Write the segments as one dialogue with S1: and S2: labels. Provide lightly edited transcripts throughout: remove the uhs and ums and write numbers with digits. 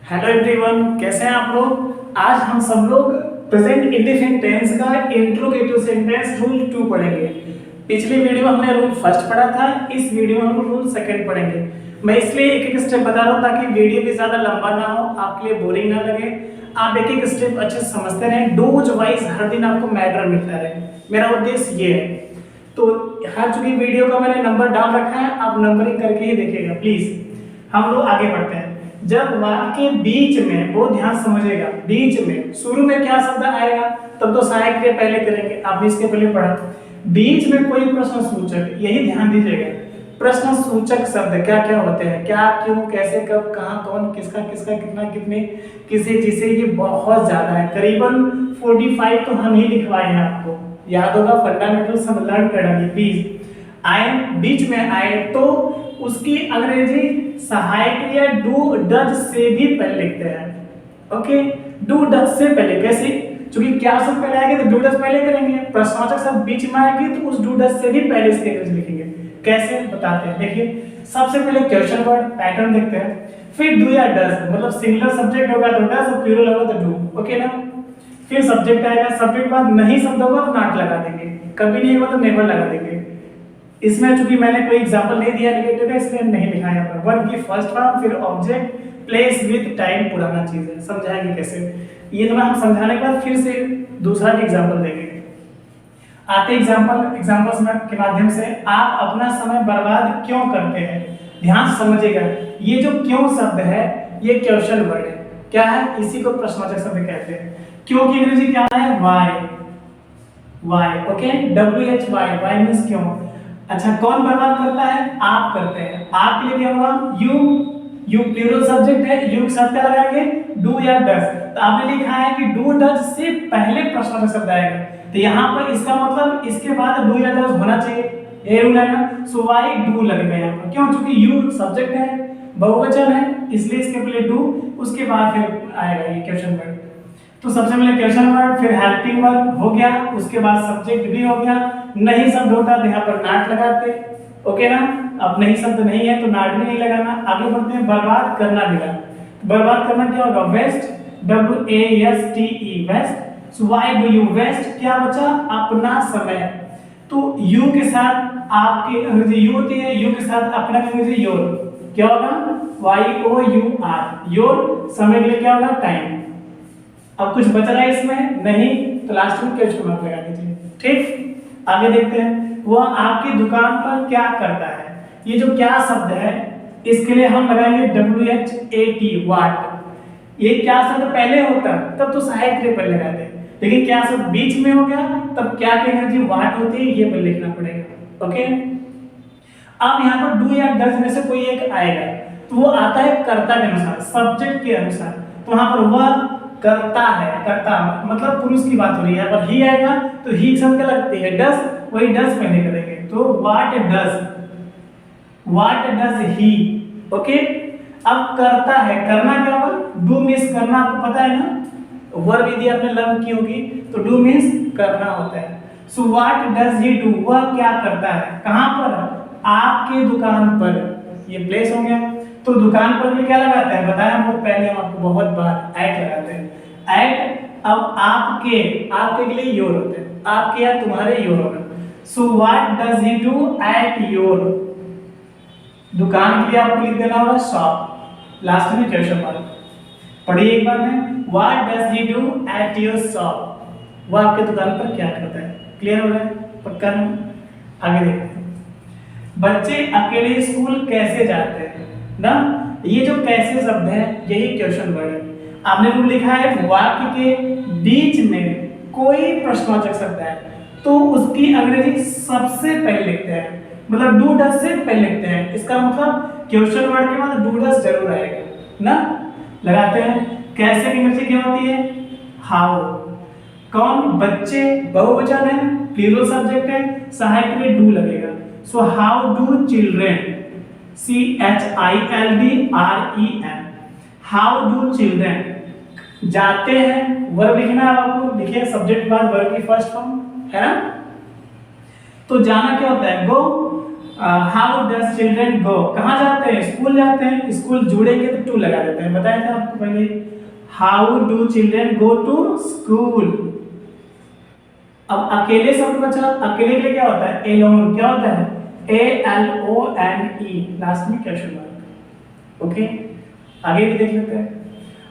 S1: Hello everyone, कैसे हैं आप लोग। आज हम सब लोग प्रेजेंट इंडेफिनिट टेंस का इंट्रोगेटिव सेंटेंस रूल 2 पढ़ेंगे। पिछली वीडियो में हमने रूल फर्स्ट पढ़ा था, इस वीडियो में हम रूल सेकंड पढ़ेंगे। मैं इसलिए एक एक स्टेप बता रहा हूँ ताकि वीडियो भी ज्यादा लंबा ना हो, आपके लिए बोरिंग ना लगे, आप एक एक स्टेप अच्छे से समझते रहें, डोज वाइज हर दिन आपको मैटर मिलता रहे। मेरा उद्देश्य ये है। तो हर चुकी वीडियो का मैंने नंबर डाल रखा है, आप नंबरिंग करके ही देखिएगा प्लीज। हम लोग आगे बढ़ते हैं। जब वाक्य के बीच में, बहुत ध्यान समझिएगा, बीच में शुरू में क्या शब्द आएगा तब तो सहायक क्रिया पहले करेंगे, आपने इसके पहले पढ़ा। बीच में कोई प्रश्न सूचक, यही ध्यान दीजिएगा, प्रश्न सूचक शब्द क्या क्या होते हैं, क्या, क्यों, कैसे, कब, कहां, कौन, किसका, किसका, कितना, कितने, किसे, जिसे, ये बहुत ज्यादा है। करीबन 45 तो हम ही लिखवाए हैं, आपको याद होगा, फंडामेंटल सब लर्न करना प्लीज। आए बीच में आए तो उसकी अंग्रेजी सहायक क्रिया डू डज से भी पहले लिखते हैं। ओके, डू डज से पहले कैसे, क्योंकि क्या शब्द पहले आएगा तो डू डज पहले करेंगे, प्रश्नवाचक शब्द बीच में आएगी तो उस डू डज से भी पहले इसके अंग्रेजी लिखेंगे। कैसे बताते हैं, देखिए सबसे पहले क्वेश्चन वर्ड पैटर्न देखते हैं, फिर डू या डज, मतलब सिंगुलर सब्जेक्ट होगा तो डज और प्लूरल होगा तो डू। ओके ना, फिर सब्जेक्ट आएगा, सब्जेक्ट बाद नहीं शब्द होगा तो नॉट लगा देंगे, कभी नहीं होगा तो नेवर लगा देंगे। इसमें चूंकि मैंने कोई एग्जांपल नहीं दिया नेगेटिव का, इसलिए नहीं लिखा है यहाँ पर। वर्ब की फर्स्ट फॉर्म, फिर ऑब्जेक्ट, प्लेस विद टाइम, पुराना चीज है, समझाएंगे कैसे। ये तो हम समझाने के बाद फिर से दूसरा भी एग्जांपल देंगे। आते एग्जांपल्स में के माध्यम से आप अपना समय बर्बाद क्यों करते हैं, ध्यान से समझिएगा। ये जो क्यों शब्द है ये क्वेश्चन वर्ड है, क्या है, इसी को प्रश्नवाचक शब्द कहते हैं। क्यों की अंग्रेजी क्या है, why, why. Okay, WHY, why means क्यों। अच्छा, कौन बर्बाद करता है, आप करते हैं। आप के लिए क्या होगा, यू प्लूरल सब्जेक्ट है, यू के साथ क्या लगाएंगे, डू या डज। तो आपने लिखा है कि डू डज से पहले प्रश्नवाचक शब्द आएगा, तो यहाँ पर इसका मतलब इसके बाद डू या डज होना चाहिए, ये रूल है ना। सो व्हाई डू लगेगा यहाँ पर, क्यों, क्योंकि यू सब्जेक्ट है, बहुवचन है, इसलिए इसके पहले डू, उसके बाद फिर आएगा ये क्वेश्चन वर्ड। तो सबसे पहले क्वेश्चन वर्ड, फिर हेल्पिंग वर्ब हो गया, उसके बाद सब्जेक्ट भी हो गया। नहीं शब्द होता तो यहाँ पर नॉट लगाते। ओके ना, अब नहीं शब्द नहीं है तो नॉट भी नहीं लगाना। आगे बढ़ते हैं, बर्बाद करना मिला। बर्बाद करना क्या होगा, waste, WASTE, waste. So why do you waste, क्या बचा, अपना समय। तो यू के साथ आपके अंग्रेजी यू होती है, यू के साथ अपना अंग्रेजी योर, क्या होगा, YOUR, योर। समय के लिए क्या होगा, टाइम। अब कुछ बच रहा है इसमें नहीं, तो लास्ट में क्वेश्चन मार्क लगा दीजिए। ठीक, आगे देखते हैं, वह आपकी दुकान पर क्या करता है। ये जो क्या शब्द है इसके लिए हम लगाएंगे WHAT, व्हाट। ये क्या शब्द पहले होता तब तो सहायक क्रिया पहले लगाते, लेकिन क्या शब्द बीच में हो गया तब क्या की एनर्जी व्हाट होती है, ये पहले लिखना पड़ेगा। ओके, अब यहाँ पर डू या डज में से कोई एक आएगा तो वो आता है कर्ता के अनुसार, सब्जेक्ट के अनुसार। तो वहां पर वह करता है, करता मतलब पुरुष की बात हो रही है, पर ही आएगा तो ही शब्द क्या लगती है, डज, वही डज पहले करेंगे। तो व्हाट डज ही। ओके, अब करता है, करना क्या होगा, डू मींस करना, आपको पता है ना, वर्ब यदि आपने लर्न की होगी तो डू मींस करना होता है। So what does he do, वह क्या करता है, कहां पर, आपके दुकान पर, ये प्लेस हो गया। तो दुकान पर भी क्या लगाते हैं, बताया हम पहले, हम आपको बहुत बार एट लगाते हैं, एट। अब आपके के लिए योर होते हैं, आपके या तुम्हारे योर होगा। So what does he do at your, दुकान के लिए आपको लिख देना होगा शॉप, लास्ट में क्वेश्चन मार्क। पढ़िए एक बार में, what does he do at your shop, वह आपके दुकान पर क्या करता है। क्लियर हो रहा है, पक्का नहीं। आगे देखते हैं, बच्चे अकेले स्कूल कैसे जाते हैं ना। ये जो कैसे शब्द है यही क्वेश्चन वर्ड है। आपने रूल लिखा है, वाक्य के बीच में कोई प्रश्नवाचक शब्द है तो उसकी अंग्रेजी सबसे पहले लिखते हैं, मतलब डू डज से पहले लिखते हैं। इसका मतलब क्वेश्चन वर्ड के बाद डू डज जरूर आएगा ना। लगाते हैं, कैसे की अंग्रेजी क्या होती है, हाउ। कौन, बच्चे, बहुवचन है, प्लूरल सब्जेक्ट है, सहायक में डू लगेगा। So how do children, CHILDREN, how do children जाते हैं, वर्ब लिखना है आपको, लिखिए सब्जेक्ट बाद वर्ब की फर्स्ट फॉर्म है ना। तो जाना क्या होता है, गो, हाउ डज चिल्ड्रन गो, कहाँ जाते हैं, स्कूल जाते हैं, स्कूल जुड़ेंगे तो टू लगा देते हैं, बताया था आपको पहले। How do children go to school. अब अकेले शब्द बचा, अकेले के लिए क्या होता है, एलोन, क्या होता है, ALONE, लास्ट में क्वेश्चन मार्क। ओके, आगे भी देख लेते हैं।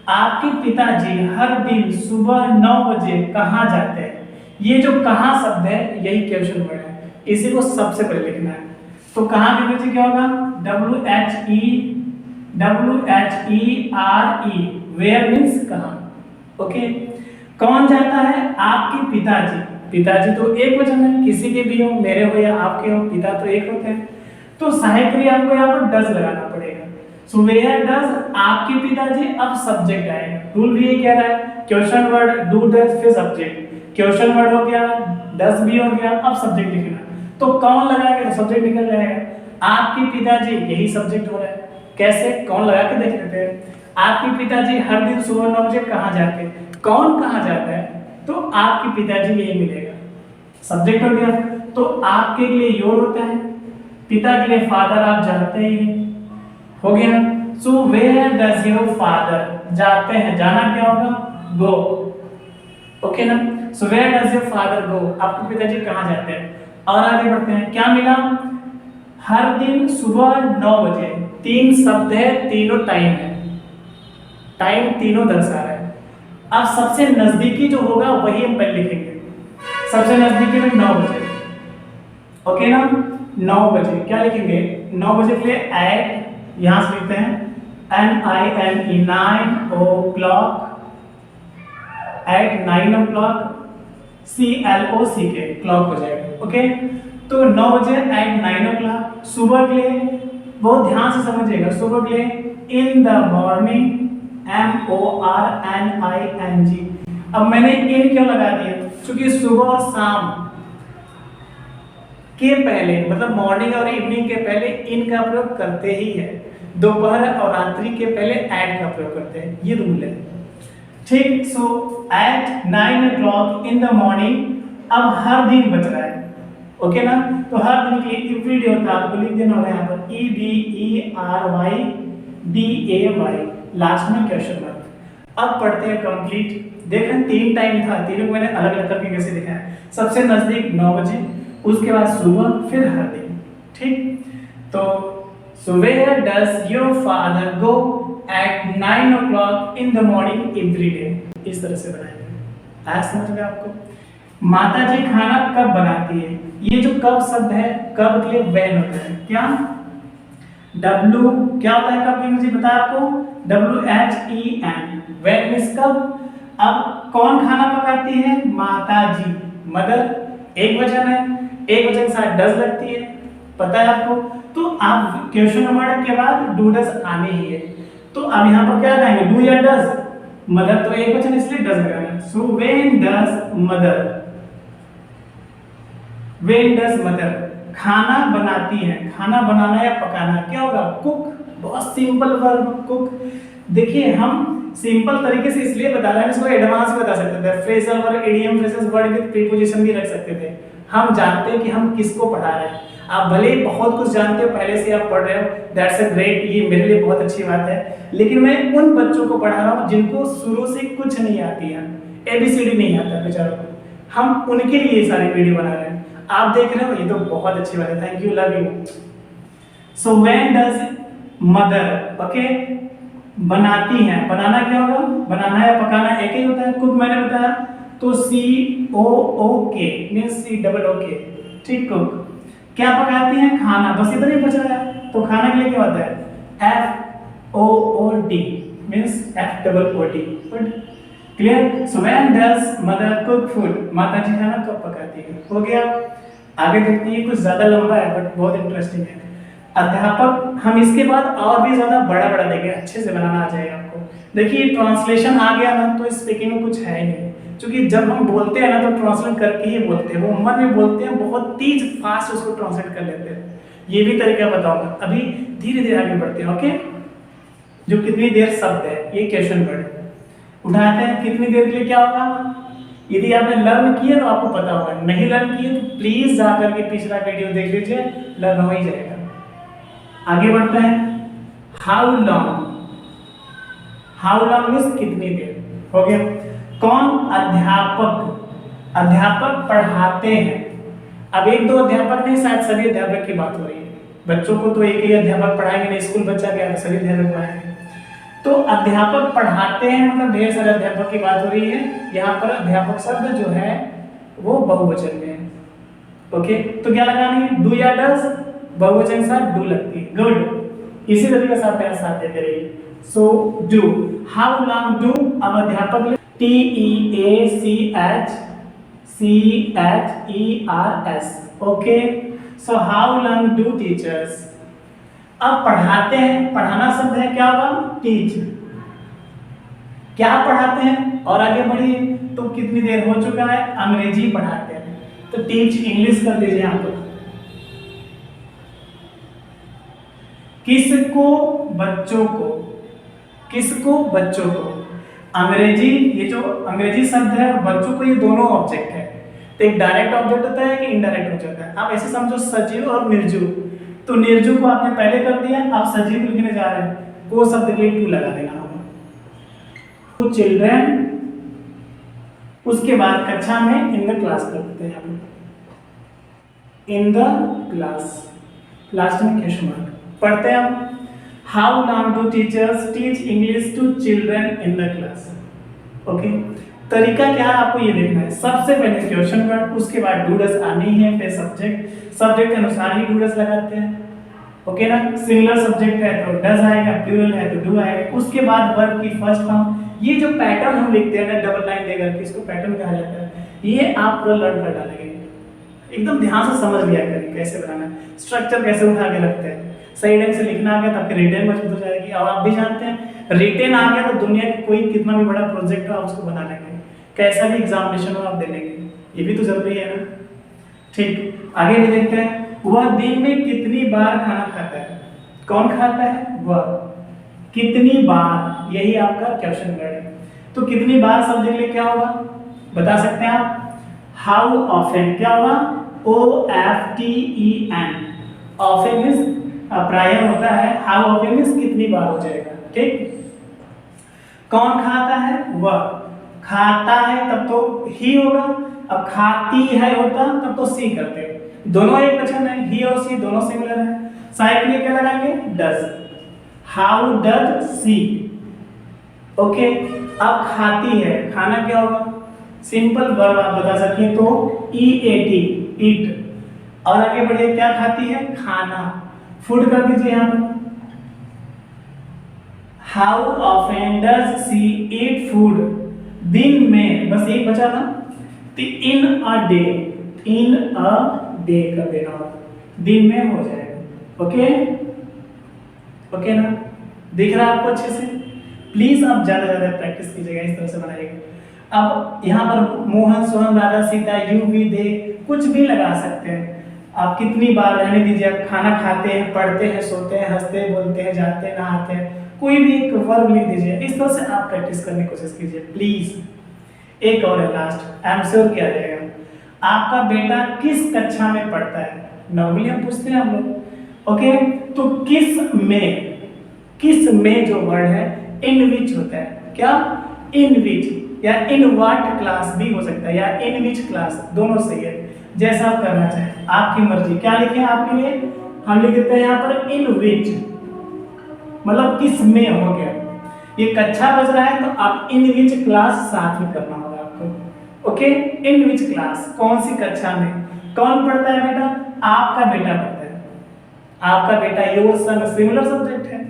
S1: आपके पिताजी हर दिन सुबह 9 बजे कहाँ जाते हैं। ये जो कहाँ शब्द है यही क्वेश्चन वर्ड है, इसी को सबसे पहले लिखना है। तो कहाँ के नीचे क्या होगा, WHERE, वेयर मीन्स कहाँ। ओके, कौन जाता है, आपके पिताजी। पिताजी तो एक वचन है, किसी के भी हो, मेरे हो या आपके हो, पिता तो एक होते हैं, तो सहायक क्रिया आपको यहाँ पर डज लगाना पड़ेगा। सो वेयर डज, आपके पिताजी, अब सब्जेक्ट आएगा। रूल भी ये कह रहा है, क्वेश्चन वर्ड डू डज फिर सब्जेक्ट, क्वेश्चन वर्ड हो गया, डज भी हो गया, अब सब्जेक्ट लिखना। तो कौन लगाएगा तो सब्जेक्ट निकल जाएगा, आपके पिताजी, यही सब्जेक्ट हो रहा है। कैसे, कौन लगा के देख लेते हैं। आपके पिताजी हर दिन सुबह 9 बजे कहाँ जाते हैं, कौन कहाँ जाता है, तो आपके पिताजी यही मिलेगा, सब्जेक्ट हो गया। तो आपके लिए योर होता है, पिता के लिए फादर, आप जानते ही हैं, हो गया। So where does your father, जाते हैं, जाना क्या होगा, गो। ओके ना, so where does your father go, आपके पिताजी कहाँ जाते हैं। और आगे बढ़ते हैं, क्या मिला, हर दिन सुबह 9 बजे, 3 शब्द है, तीनों टाइम है, टाइम तीनों दर्शा रहा है। अब सबसे नजदीकी जो होगा वही हम पहले लिखेंगे, सबसे नजदीकी में 9 बजे। ओके ना, 9 बजे क्या लिखेंगे, 9 बजे के लिए एट, यहां से लिखते हैं NINE, 9 o'clock, eight 9 o'clock, CLOCK, clock हो जाएगा। ओके, तो 9 बजे एट 9 o'clock, सुबह के लिए बहुत ध्यान से समझिएगा, सुबह के लिए इन द मॉर्निंग, MORNING। अब मैंने इन क्यों लगा दिया, क्योंकि सुबह और शाम के पहले, मतलब मॉर्निंग और इवनिंग के पहले इन का प्रयोग करते ही है, दोपहर और रात्रि के पहले एट का प्रयोग करते हैं, ये रूल है। ठीक, so at 9 o'clock in the morning, अब हर दिन बच रहा है। ओके ना, तो हर दिन के लिए एवरी डे होता है, आपको लिख देना होगा यहाँ पर EVERYDAY, लास्ट में क्वेश्चन मार्क। अब पढ़ते हैं कंप्लीट। देखें 3 टाइम था, तीनों को मैंने अलग अलग करके कैसे लिखा है। सबसे नजदीक 9 बजे, उसके बाद सुबह, फिर हर दिन। ठीक, तो so where does your father go at 9 o'clock in the morning every day, इस तरह से बनाएंगे। आज समझ गए आपको। माता जी खाना कब बनाती है, ये जो कब शब्द है, कब के लिए when होता है, क्या W क्या होता है कब के, मुझे बताया आपको, WHEN, when मींस कब। अब कौन खाना पकाती है, माता जी, मदर, एक वचन है, एक वचन के साथ डज लगती है, पता है आपको। तो आप क्वेश्चन वर्ड के बाद डू डज आने ही है, तो अब यहाँ पर क्या लगाएंगे, डू या डज, मदर तो एक वचन इसलिए डज लगाना। So when does mother, when does mother खाना बनाती है, खाना बनाना या पकाना क्या होगा, कुक, बहुत सिंपल वर्ब कुक। देखिए हम सिंपल तरीके से इसलिए बता रहे हैं, इसको एडवांस में बता सकते थे, phrasal verb, idiom phrases word with preposition भी रख सकते थे। हम जानते हैं कि हम किसको पढ़ा रहे हैं। आप भले ही बहुत कुछ जानते हो, पहले से आप पढ़ रहे हो, दैट्स अ ग्रेट, ये मेरे लिए बहुत अच्छी बात है, लेकिन मैं उन बच्चों को पढ़ा रहा हूँ जिनको शुरू से कुछ नहीं आती है, ABCD नहीं आता बेचारों को, हम उनके लिए ये सारी वीडियो बना रहे हैं। आप देख रहे हो, ये तो बहुत अच्छी बात है, thank you, love you. So when does mother, okay, बनाती है, बनाना क्या होगा, बनाना या पकाना एक ही होता है, कुक मैंने बताया, तो COOK मींस COOK, ठीक, कुक। क्या पकाती है, खाना, बस इतना ही बच रहा है, तो खाना के लिए क्या होता है, FOOD means FOOD, food, clear. So when does mother cook food, माता जी खाना कब पकाती है, हो गया। आगे देखते हैं, कुछ ज्यादा लंबा है बट बहुत इंटरेस्टिंग है। अध्यापक, हम इसके बाद और भी ज्यादा बड़ा बड़ा देंगे, अच्छे से बनाना आ जाएगा आपको। देखिए ट्रांसलेशन आ गया ना, तो स्पीकिंग में कुछ है नहीं, क्योंकि जब हम बोलते हैं ना तो ट्रांसलेट करके ही बोलते हैं, वो मन में बोलते हैं, बहुत तेज फास्ट उसको ट्रांसलेट कर लेते हैं। ये भी तरीका बताऊंगा, अभी धीरे धीरे आगे बढ़ते हैं। ओके, जो कितनी देर शब्द है, ये क्वेश्चन वर्ड उठाते हैं, कितनी देर के लिए क्या होगा, यदि आपने लर्न किया तो आपको पता होगा, नहीं लर्न किए तो प्लीज जाकर के पिछला वीडियो देख लीजिए, लर्न हो ही जाएगा। आगे बढ़ते हैं। How long, how long means कितनी देर, हो गया। कौन अध्यापक, अध्यापक पढ़ाते हैं। अब एक दो अध्यापक नहीं, शायद सभी अध्यापक की बात हो रही है। बच्चों को तो एक ही अध्यापक पढ़ाएंगे नहीं, स्कूल बच्चा क्या है, सभी अध्यापक पढ़ाएंगे। तो अध्यापक पढ़ाते हैं मतलब ढेर सारे अध्यापक की बात हो रही है। यहाँ पर अध्यापक शब्द जो है वो बहुवचन में है। ओके, तो क्या लगानी है, डू या डज, बहुवचन के साथ डू लगती है। गुड, इसी तरीके से आप मेरे साथ देते रहिए। So do, how long do, अब अध्यापक TEACHERS, okay. So how long do teachers, अब पढ़ाते हैं, पढ़ाना शब्द है क्या होगा, टीच, क्या पढ़ाते हैं, और आगे बढ़िए तो कितनी देर हो चुका है, अंग्रेजी पढ़ाते हैं, तो टीच इंग्लिश कर दीजिए यहाँ पर। किसको, बच्चों को, किसको, बच्चों को। अंग्रेजी, ये जो अंग्रेजी शब्द है बच्चों को, ये दोनों ऑब्जेक्ट है। तो एक डायरेक्ट ऑब्जेक्ट होता है कि इनडायरेक्ट ऑब्जेक्ट होता है। आप ऐसे समझो सजीव और निर्जीव, तो निर्जीव को आपने पहले कर दिया, आप सजीव लिखने जा रहे हैं, को शब्द के टू लगा देना होगा। तो चिल्ड्रन, उसके बाद कक्षा में इन द क्लास कर देते हैं आप, इन द क्लास, लास्ट में क्वेश्चन मार्क। पढ़ते हैं हम। How long do teachers teach English to children in the class. Okay, तरीका क्या है आपको ये देखना है। सबसे पहले क्वेश्चन वर्ड, उसके बाद डू डज आनी है, फिर सब्जेक्ट, सब्जेक्ट के अनुसार ही डू डज लगाते हैं। ओके ना, सिंगुलर सब्जेक्ट है तो डज आएगा, प्लूरल है तो डू आएगा, उसके बाद वर्ब की फर्स्ट फॉर्म। ये जो पैटर्न हम लिखते हैं ना डबल लाइन देकर के, इसको पैटर्न कहा जाता है। ये आप पूरा लर्न कर डालेंगे, एकदम ध्यान से समझ लिया करें कैसे बनाना है, स्ट्रक्चर कैसे उठा के लगते हैं। सही ढंग से लिखना आ गया तो आपकी रिटेन मजबूत हो जाएगी। अब आप भी जानते हैं रिटेन आ गया तो दुनिया की कोई कितना भी बड़ा प्रोजेक्ट हो आप उसको बना लेंगे, कैसा भी एग्जामिनेशन हो आप दे लेंगे, ये भी तो जरूरी है ना। ठीक, आगे भी देखते हैं। वह दिन में कितनी बार खाना खाता है, कौन खाता है, वह, कितनी बार, यही आपका क्वेश्चन वर्ड है। तो कितनी बार शब्द के लिए क्या होगा बता सकते हैं आप, हाउ ऑफन, क्या होगा, OFTEN, ऑफन मींस प्रायः होता है, हाउ ऑफन मींस कितनी बार हो जाएगा। ठीक, कौन खाता है, वह, खाता है तब तो ही होगा, अब खाती है होता तब तो सी करते हैं, दोनों एक वचन है, ही और सी दोनों सिमिलर है। सहायक क्रिया क्या लगाएंगे, does, how does she. Okay, अब खाती है, खाना क्या होगा, सिंपल वर्ब आप बता सकें तो EAT, ईट, और आगे बढ़िए क्या खाती है, खाना, फूड कर दीजिए यहाँ पर। How often does she eat food, दिन में, बस एक बचा ना, तो इन a day, in a day कर देना, दिन में हो जाएगा। ओके, ओके ना, दिख रहा है आपको अच्छे से। प्लीज आप ज्यादा ज्यादा प्रैक्टिस कीजिएगा, इस तरह से बनाइएगा। अब यहाँ पर मोहन, सोहन, राधा, सीता, यू, वी, दे, कुछ भी लगा सकते हैं आप, कितनी बार रहने दीजिए। आप खाना खाते हैं, पढ़ते हैं, सोते हैं, हंसते, बोलते हैं, जाते हैं, नहाते हैं, कोई भी एक वर्ब लिख दीजिए। इस तरह से आप प्रैक्टिस करने की कोशिश कीजिए प्लीज। एक और है लास्ट, आई एम श्योर किया जाएगा। आपका बेटा किस कक्षा में पढ़ता है, नॉर्मली हम पूछते हैं हम लोग। ओके, तो किस में जो वर्ड है इन विच होता है, क्या, इन विच, या इन व्हाट क्लास भी हो सकता है, या इन विच क्लास, दोनों सही है, जैसा आप करना चाहें, आपकी मर्जी। क्या लिखें आपके लिए, हम लिख देते हैं यहाँ पर इन विच, मतलब किस में हो गया। ये कक्षा बज रहा है तो आप इन विच क्लास साथ में करना होगा आपको। ओके, इन विच क्लास, कौन सी कक्षा में, कौन पढ़ता है बेटा, आपका बेटा पढ़ता है, आपका बेटा, योर सन, सिमिलर सब्जेक्ट है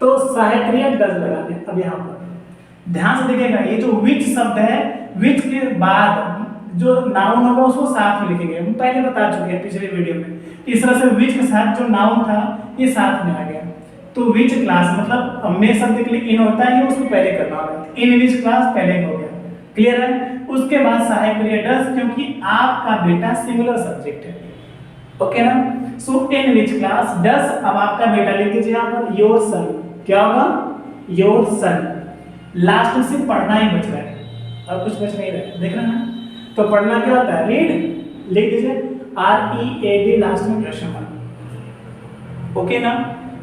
S1: तो सहायक क्रिया डज लगा दें। अब यहाँ पर ध्यान से देखिएगा, ये जो विच शब्द है, विच के बाद जो नाउन होगा उसको साथ में लिखेंगे, हम पहले बता चुके हैं पिछले वीडियो में। इस तरह से विच के साथ जो नाउन था ये साथ में आ गया, तो विच क्लास मतलब में शब्द के लिए इन होता है, ये उसको पहले करना होगा, इन विच क्लास पहले हो गया, क्लियर है। उसके बाद सहायक क्रिया डज, क्योंकि आपका बेटा सिंगुलर सब्जेक्ट है। ओके ना, सो इन विच क्लास डज, अब आपका बेटा लिख दीजिए यहाँ पर, योर सन, क्या होगा, योर सन, लास्ट से पढ़ना ही बच रहा है, और कुछ बच नहीं रहा, देख रहे हैं ना। तो पढ़ना क्या होता है, रीड, लिख दीजिए READ लास्ट में क्वेश्चन मार्क। ओके ना,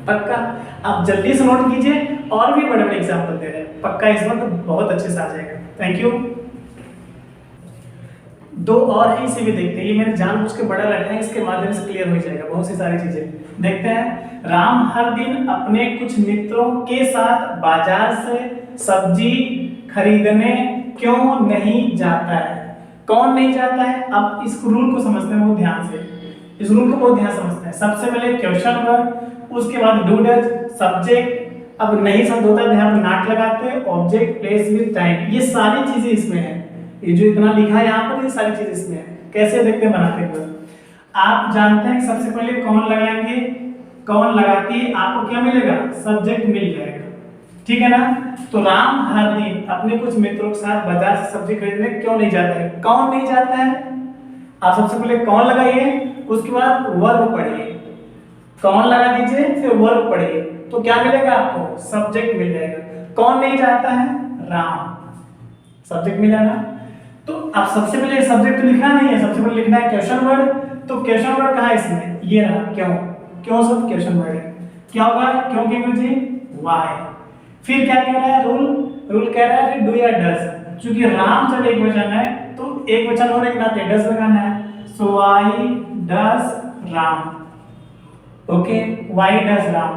S1: पक्का। आप जल्दी से नोट कीजिए, और भी बड़े बड़े एग्जाम्पल दे रहे हैं, पक्का इस बार तो बहुत अच्छे से आ जाएगा। Thank you. दो और है, इसे भी देखते हैं, ये मैंने जानबूझ के बड़ा रखा है, इसके माध्यम से क्लियर हो जाएगा बहुत सी सारी चीजें। देखते हैं, राम हर दिन अपने कुछ मित्रों के साथ बाजार से सब्जी खरीदने क्यों नहीं जाता है? कौन नहीं जाता है? अब इस रूल को समझते हैं बहुत ध्यान से, इस रूल को बहुत ध्यान समझते हैं। सबसे पहले क्वेश्चन वर्ब, उसके बाद डू डज, सब्जेक्ट, अब नहीं शब्द होता है यहाँ पर नॉट लगाते हैं, ऑब्जेक्ट, प्लेस विद टाइम, ये सारी चीजें इसमें है। ये जो इतना लिखा है यहाँ पर, ये सारी चीज इसमें है। कैसे देखते हैं बनाते हुए, आप जानते हैं सबसे पहले कौन लगाएंगे, कौन लगाती है आपको क्या मिलेगा, सब्जेक्ट मिल जाएगा, ठीक है ना। तो राम हर दिन अपने कुछ मित्रों के साथ बाजार से सब्जी खरीदने क्यों नहीं जाता है? कौन नहीं जाता है? आप सबसे पहले कौन लगाइए, उसके बाद वर्ब पढ़िए, कौन लगा दीजिए, फिर वर्ब पढ़िए, तो क्या मिलेगा आपको, सब्जेक्ट मिल जाएगा। कौन नहीं जाता है, राम, सब्जेक्ट मिला ना। तो अब सबसे पहले सब्जेक्ट तो लिखना नहीं है, सबसे पहले लिखना है क्वेश्चन वर्ड। तो क्वेश्चन वर्ड कहाँ है इसमें, ये रहा, क्यों, क्यों सब क्वेश्चन वर्ड है, क्या होगा, क्यों की मुझे वाई। फिर क्या कह रहा है, रूल कह रहा है फिर डू या डज, क्योंकि राम जब एक वचन है तो एक वचन होने के नाते डज लगाना है। So why does Ram, okay, why does Ram.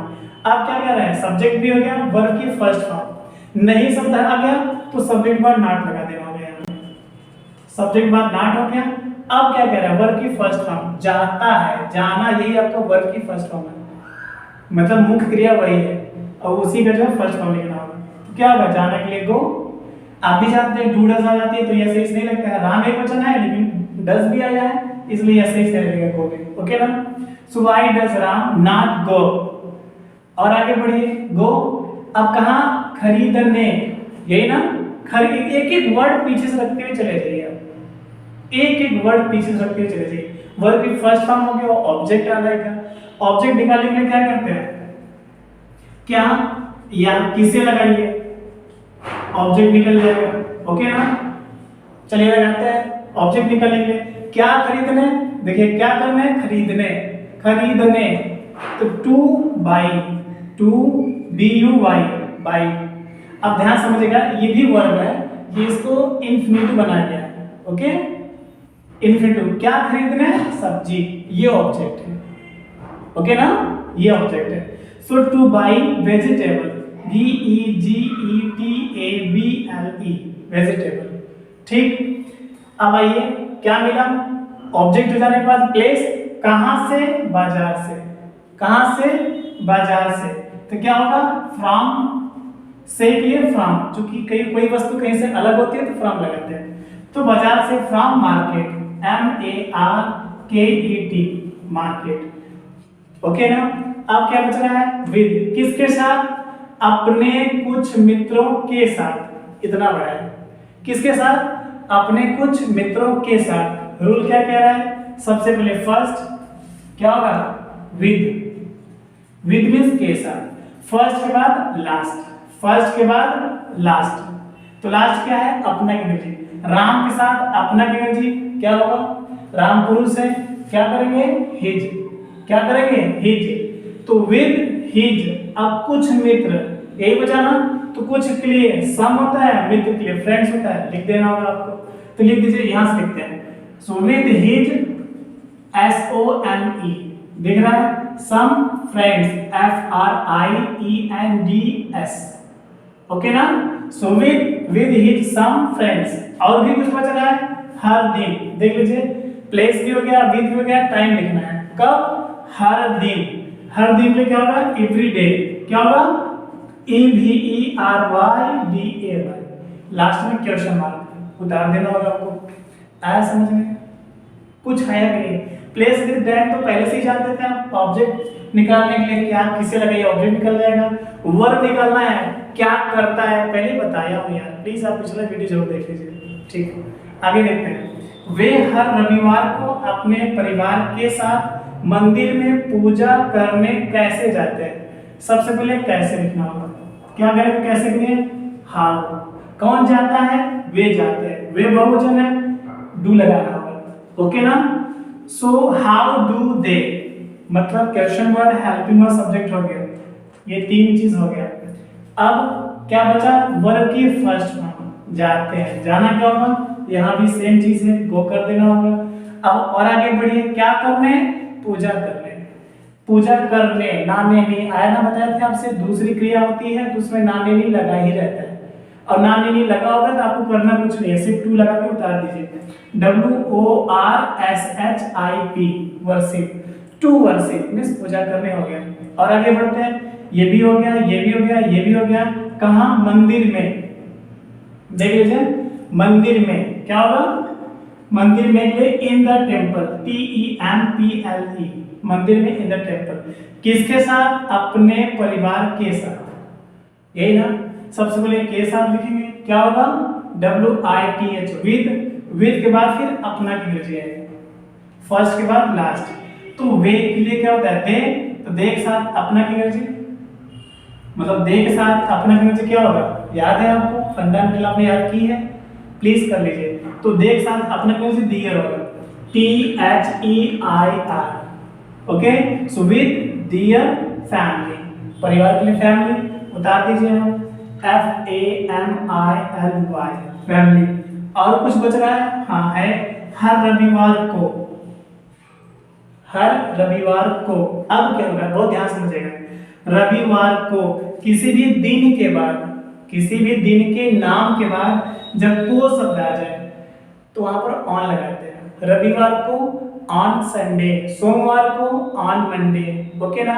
S1: अब क्या कह रहा है, सब्जेक्ट भी हो गया, वर्ब की फर्स्ट फॉर्म, नहीं शब्द आ गया तो सब्जेक्ट बाद नॉट लगा देना हो गया, सब्जेक्ट बाद नॉट हो गया। अब क्या कह रहा है, वर्ब की फर्स्ट फॉर्म, जाता है, जाना, यही आपका वर्ब की फर्स्ट फॉर्म है, मतलब मुख्य क्रिया वही है, और उसी का जो है फर्स्ट फॉर्म लिखना होगा। तो क्या होगा, जाने के लिए गो। आप भी जानते हैं डू डज आ जाती है तो ये सही नहीं लगता है, राम एक वचन है लेकिन डज भी आया है, इसलिए ऐसे ही लगेगा गो में, ओके ना। So why does Ram not go, और आगे बढ़िए, गो। अब कहां, खरीदने, यही ना, खरीद, एक एक वर्ड पीछे से रखते हुए चले जाइए आप, एक एक वर्ड पीछे से रखते हुए चले जाइए। वर्ब की फर्स्ट फॉर्म हो गया, ऑब्जेक्ट आ जाएगा, ऑब्जेक्ट निकालने के लिए क्या करते हैं, क्या, या किसे लगाइए, ऑब्जेक्ट निकल जाएगा, ओके ना। चलिए लगाते हैं, ऑब्जेक्ट निकालेंगे, क्या खरीदने, देखिए क्या करना है, खरीदने, खरीदने, तो to buy, to B U Y, buy. अब ध्यान समझिएगा, ये भी वर्ब है, ये इसको इंफिनिटिव बना गया है, ओके, इंफिनिटिव, क्या खरीदने, सब्जी, ये ऑब्जेक्ट है, ओके ना, ये ऑब्जेक्ट है। सो two by vegetable, VEGETABLE, vegetable, ठीक। अब आइए, क्या मिला, ऑब्जेक्ट हो जाने के बाद प्लेस, कहां से, बाजार से, कहां से, बाजार से, तो क्या होगा, फ्रॉम, से के लिए फ्रॉम, क्योंकि कहीं कोई वस्तु कहीं से अलग होती है तो फ्रॉम लगाते हैं, तो बाजार से, from market, MARKET, market, okay ना। अब क्या बच रहा है, विद, किसके साथ, अपने कुछ मित्रों के साथ, इतना बड़ा है, किसके साथ, अपने कुछ मित्रों के साथ। रूल क्या कह रहा है, सबसे पहले फर्स्ट क्या होगा, विद, विद मींस के साथ, फर्स्ट के बाद लास्ट, फर्स्ट के बाद लास्ट, तो लास्ट क्या है, अपना की एनर्जी, राम के साथ अपना की एनर्जी क्या होगा, राम पुरुष है, क्या करेंगे, हिज, क्या करेंगे, हिज, तो विद हिज। अब कुछ मित्र, यही बचा ना, तो कुछ के लिए सम होता है, मित्र के लिए फ्रेंड्स होता है, लिख देना होगा आपको, तो लिख दीजिए, यहां से लिखते हैं, सो विद हिज, SOME, दिख रहा है, सम फ्रेंड्स, FRIENDS, ओके ना। So with his some friends, और भी कुछ बच रहा है, हर दिन, देख लीजिए, प्लेस भी हो गया, विद भी हो गया, टाइम लिखना है, कब, हर दिन, हर दिन में क्या होगा, एवरी डे, क्या होगा, EVERYDAY, लास्ट में क्वेश्चन मार्क उतार देना होगा आपको, आया समझ में, कुछ है कि नहीं। प्लेस विद दैट तो पहले से ही जानते थे आप, ऑब्जेक्ट निकालने के लिए क्या, किसे लगाइए, ऑब्जेक्ट निकल जाएगा, वर्ब निकालना है, क्या करता है, पहले बताया हूं यार, प्लीज आप पिछला वीडियो जरूर देख लीजिए, ठीक। आगे देखते हैं, वे हर रविवार को अपने परिवार के साथ मंदिर में पूजा करने कैसे जाते हैं। सबसे पहले कैसे लिखना होगा, क्या करेंगे, कैसे के लिए, हाउ, कौन जाता है, वे जाते हैं, वे बहुवचन है, डू लगाना होगा। ओके ना। सो हाउ डू दे, मतलब question word helping verb subject हो गया, ये तीन चीज हो गया। अब क्या बचा, वर्ब की फर्स्ट फॉर्म, जाते हैं, जाना क्या होगा, यहाँ भी सेम चीज है, गो कर देना होगा। अब और आगे बढ़िए, क्या करने, पूजा करने, पूजा करने, नाने नी आया ना, बताया था आपसे दूसरी क्रिया होती है तो उसमें नाने नी लगा ही रहता है, और नाने नी लगा होगा तो आपको करना कुछ नहीं है, सिर्फ टू लगा के उतार दीजिए। WORSHIP, worship, to worship means पूजा करने हो गया। और आगे बढ़ते हैं, ये भी हो गया, ये भी हो गया, ये भी हो गया, कहाँ, मंदिर में, देख लीजिए, मंदिर में क्या होगा, मंदिर में के लिए इन द टेम्पल, TEMPLE, मंदिर में इन द टेम्पल, किसके साथ, अपने परिवार के साथ, यही ना, सबसे पहले के साथ लिखेंगे, क्या होगा, WITH, विद के बाद फिर अपना की लीजिए, फर्स्ट के बाद लास्ट, तो वे के लिए क्या होता है, दे, तो दे के साथ अपना की लीजिए, मतलब दे के साथ अपना की लीजिए क्या होगा, याद है आपको, फंडामेंटल आपने याद की है, प्लीज कर लीजिए। तो दे के साथ अपना की लीजिए, दियर होगा, THEIR, okay. So with their family, परिवार के लिए फैमिली, उतार दीजिए हम, FAMILY, फैमिली। और कुछ बच रहा है, हाँ है, हर रविवार को, हर रविवार को। अब क्या होगा, बहुत ध्यान समझिएगा, रविवार को किसी भी दिन के बाद, किसी भी दिन के नाम के बाद जब को शब्द आ जाए तो वहां पर ऑन लगाते हैं, रविवार को ऑन संडे, सोमवार को ऑन मंडे, ओके ना।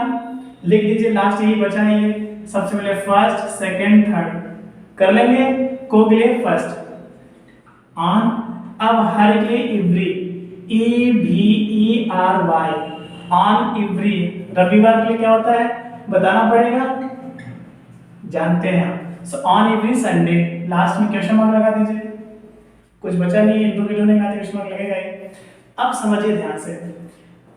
S1: लिख दीजिए, लास्ट यही बचा है, ये सबसे पहले फर्स्ट, सेकंड, थर्ड कर लेंगे, को के लिए फर्स्ट ऑन, अब हर के लिए एवरी, EVERY, ऑन एवरी, रविवार के लिए क्या होता है बताना पड़ेगा, जानते हैं। So on every Sunday, last में क्वेश्चन मार्क लगा दीजिए, कुछ बचा नहीं, इंटरव्यू नहीं आते क्वेश्चन मार्क लगेगा ही। अब समझिए ध्यान से,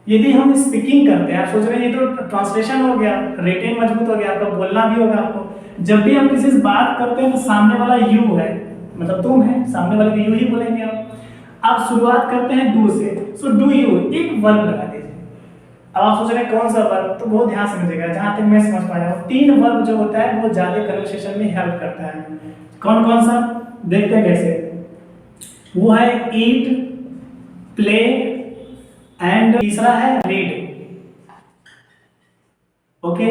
S1: यदि हम स्पीकिंग करते हैं, आप सोच रहे हैं ये तो ट्रांसलेशन हो गया, रेटिंग मजबूत हो गया, आपका बोलना भी होगा आपको, जब भी हम किसी से बात करते हैं तो सामने वाला यू है, मतलब तुम है, सामने वाले को यू ही बोलेंगे आप शुरुआत करते हैं डू से, सो डू यू, एक वर्ब लगा दीजिए। अब आप सोच रहे हैं कौन सा वर्ब, तो बहुत ध्यान समझिएगा, जहां तक मैं समझ पाया हूं, तीन वर्ब जो होता है वो ज्यादा कन्वर्सेशन में हेल्प करता है। कौन कौन सा, देखते हैं कैसे, वो है ईट, प्ले एंड तीसरा है रीड, ओके।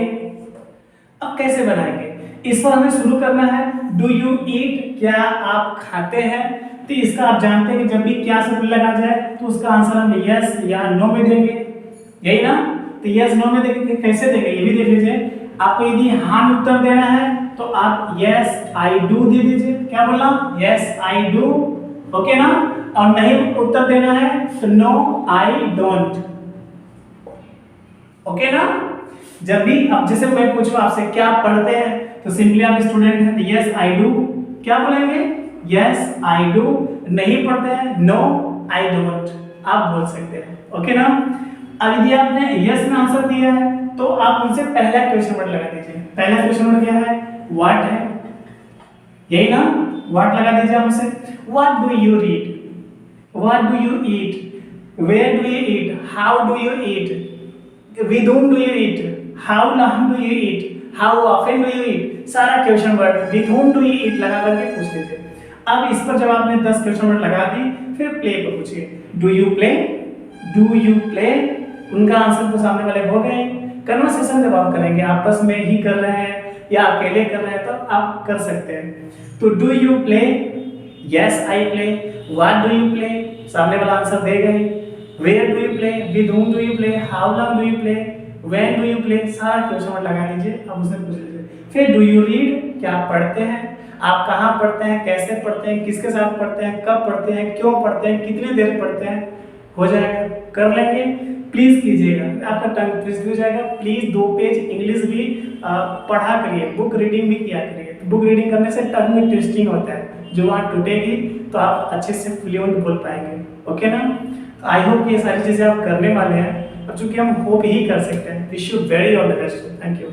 S1: अब कैसे बनाएंगे, इस पर हमें शुरू करना है, डू यू ईट, क्या आप खाते हैं, तो इसका आप जानते हैं कि जब भी क्या शब्द लगा जाए तो उसका आंसर हम यस या नो में देंगे, यही ना। तो यस नो में देंगे, कैसे देंगे ये भी देख लीजिए। आपको यदि हाँ में उत्तर देना है तो आप यस आई डू दे दीजिए, क्या बोला, यस आई डू, ओके ना। और नहीं उत्तर देना है तो नो आई डोंट, ओके ना। जब भी अब जैसे मैं पूछूं आपसे क्या आप पढ़ते हैं, तो सिंपली आप स्टूडेंट हैं तो यस आई डू, क्या बोलेंगे, यस आई डू। नहीं पढ़ते हैं, नो आई डोंट, आप बोल सकते हैं, ओके ना। अब यदि आपने यस में आंसर दिया है तो आप उनसे पहला क्वेश्चन वर्ड लगा दीजिए। पहला क्वेश्चन वर्ड क्या है, व्हाट है, यही ना, व्हाट लगा दीजिए हमसे। What do you read, what do you eat, where do you eat, how do you eat, with whom do you eat, how long do you eat, how often do you eat, सारा question word with whom do you eat लगा करके पूछ लीजिए। अब इस पर जब आपने 10 क्वेश्चन वर्ड लगा दी, फिर प्ले को पूछिए, do you play, do you play, उनका आंसर तो सामने वाले हो गए। कन्वर्सेशन जब आप करेंगे, आपस में ही कर रहे हैं या अकेले कर रहे हैं तो आप कर सकते हैं। तो do you play, yes I play, what do you play, सामने वाला आंसर दे गए, where do you play, with whom do you play, how long do you play, when do you play, सारा क्वेश्चन वर्ड लगा लीजिए। अब उससे पूछ लीजिए। फिर डू यू रीड, क्या आप पढ़ते हैं, आप कहाँ पढ़ते हैं, कैसे पढ़ते हैं, किसके साथ पढ़ते हैं, कब पढ़ते हैं, क्यों पढ़ते हैं, कितनी देर पढ़ते हैं, हो जाएगा, कर लेंगे। प्लीज कीजिएगा, आपका टंग ट्विस्ट हो जाएगा। प्लीज 2 पेज इंग्लिश भी पढ़ा करिए, बुक रीडिंग भी किया करिए। बुक रीडिंग करने से टंग में ट्विस्टिंग होता है, जो वहाँ टूटेगी तो आप अच्छे से फ्लुएंट बोल पाएंगे, ओके ना। आई होप ये सारी चीजें आप करने वाले हैं, और चूंकि हम होप ही कर सकते हैं। Wish you very all the best, thank you.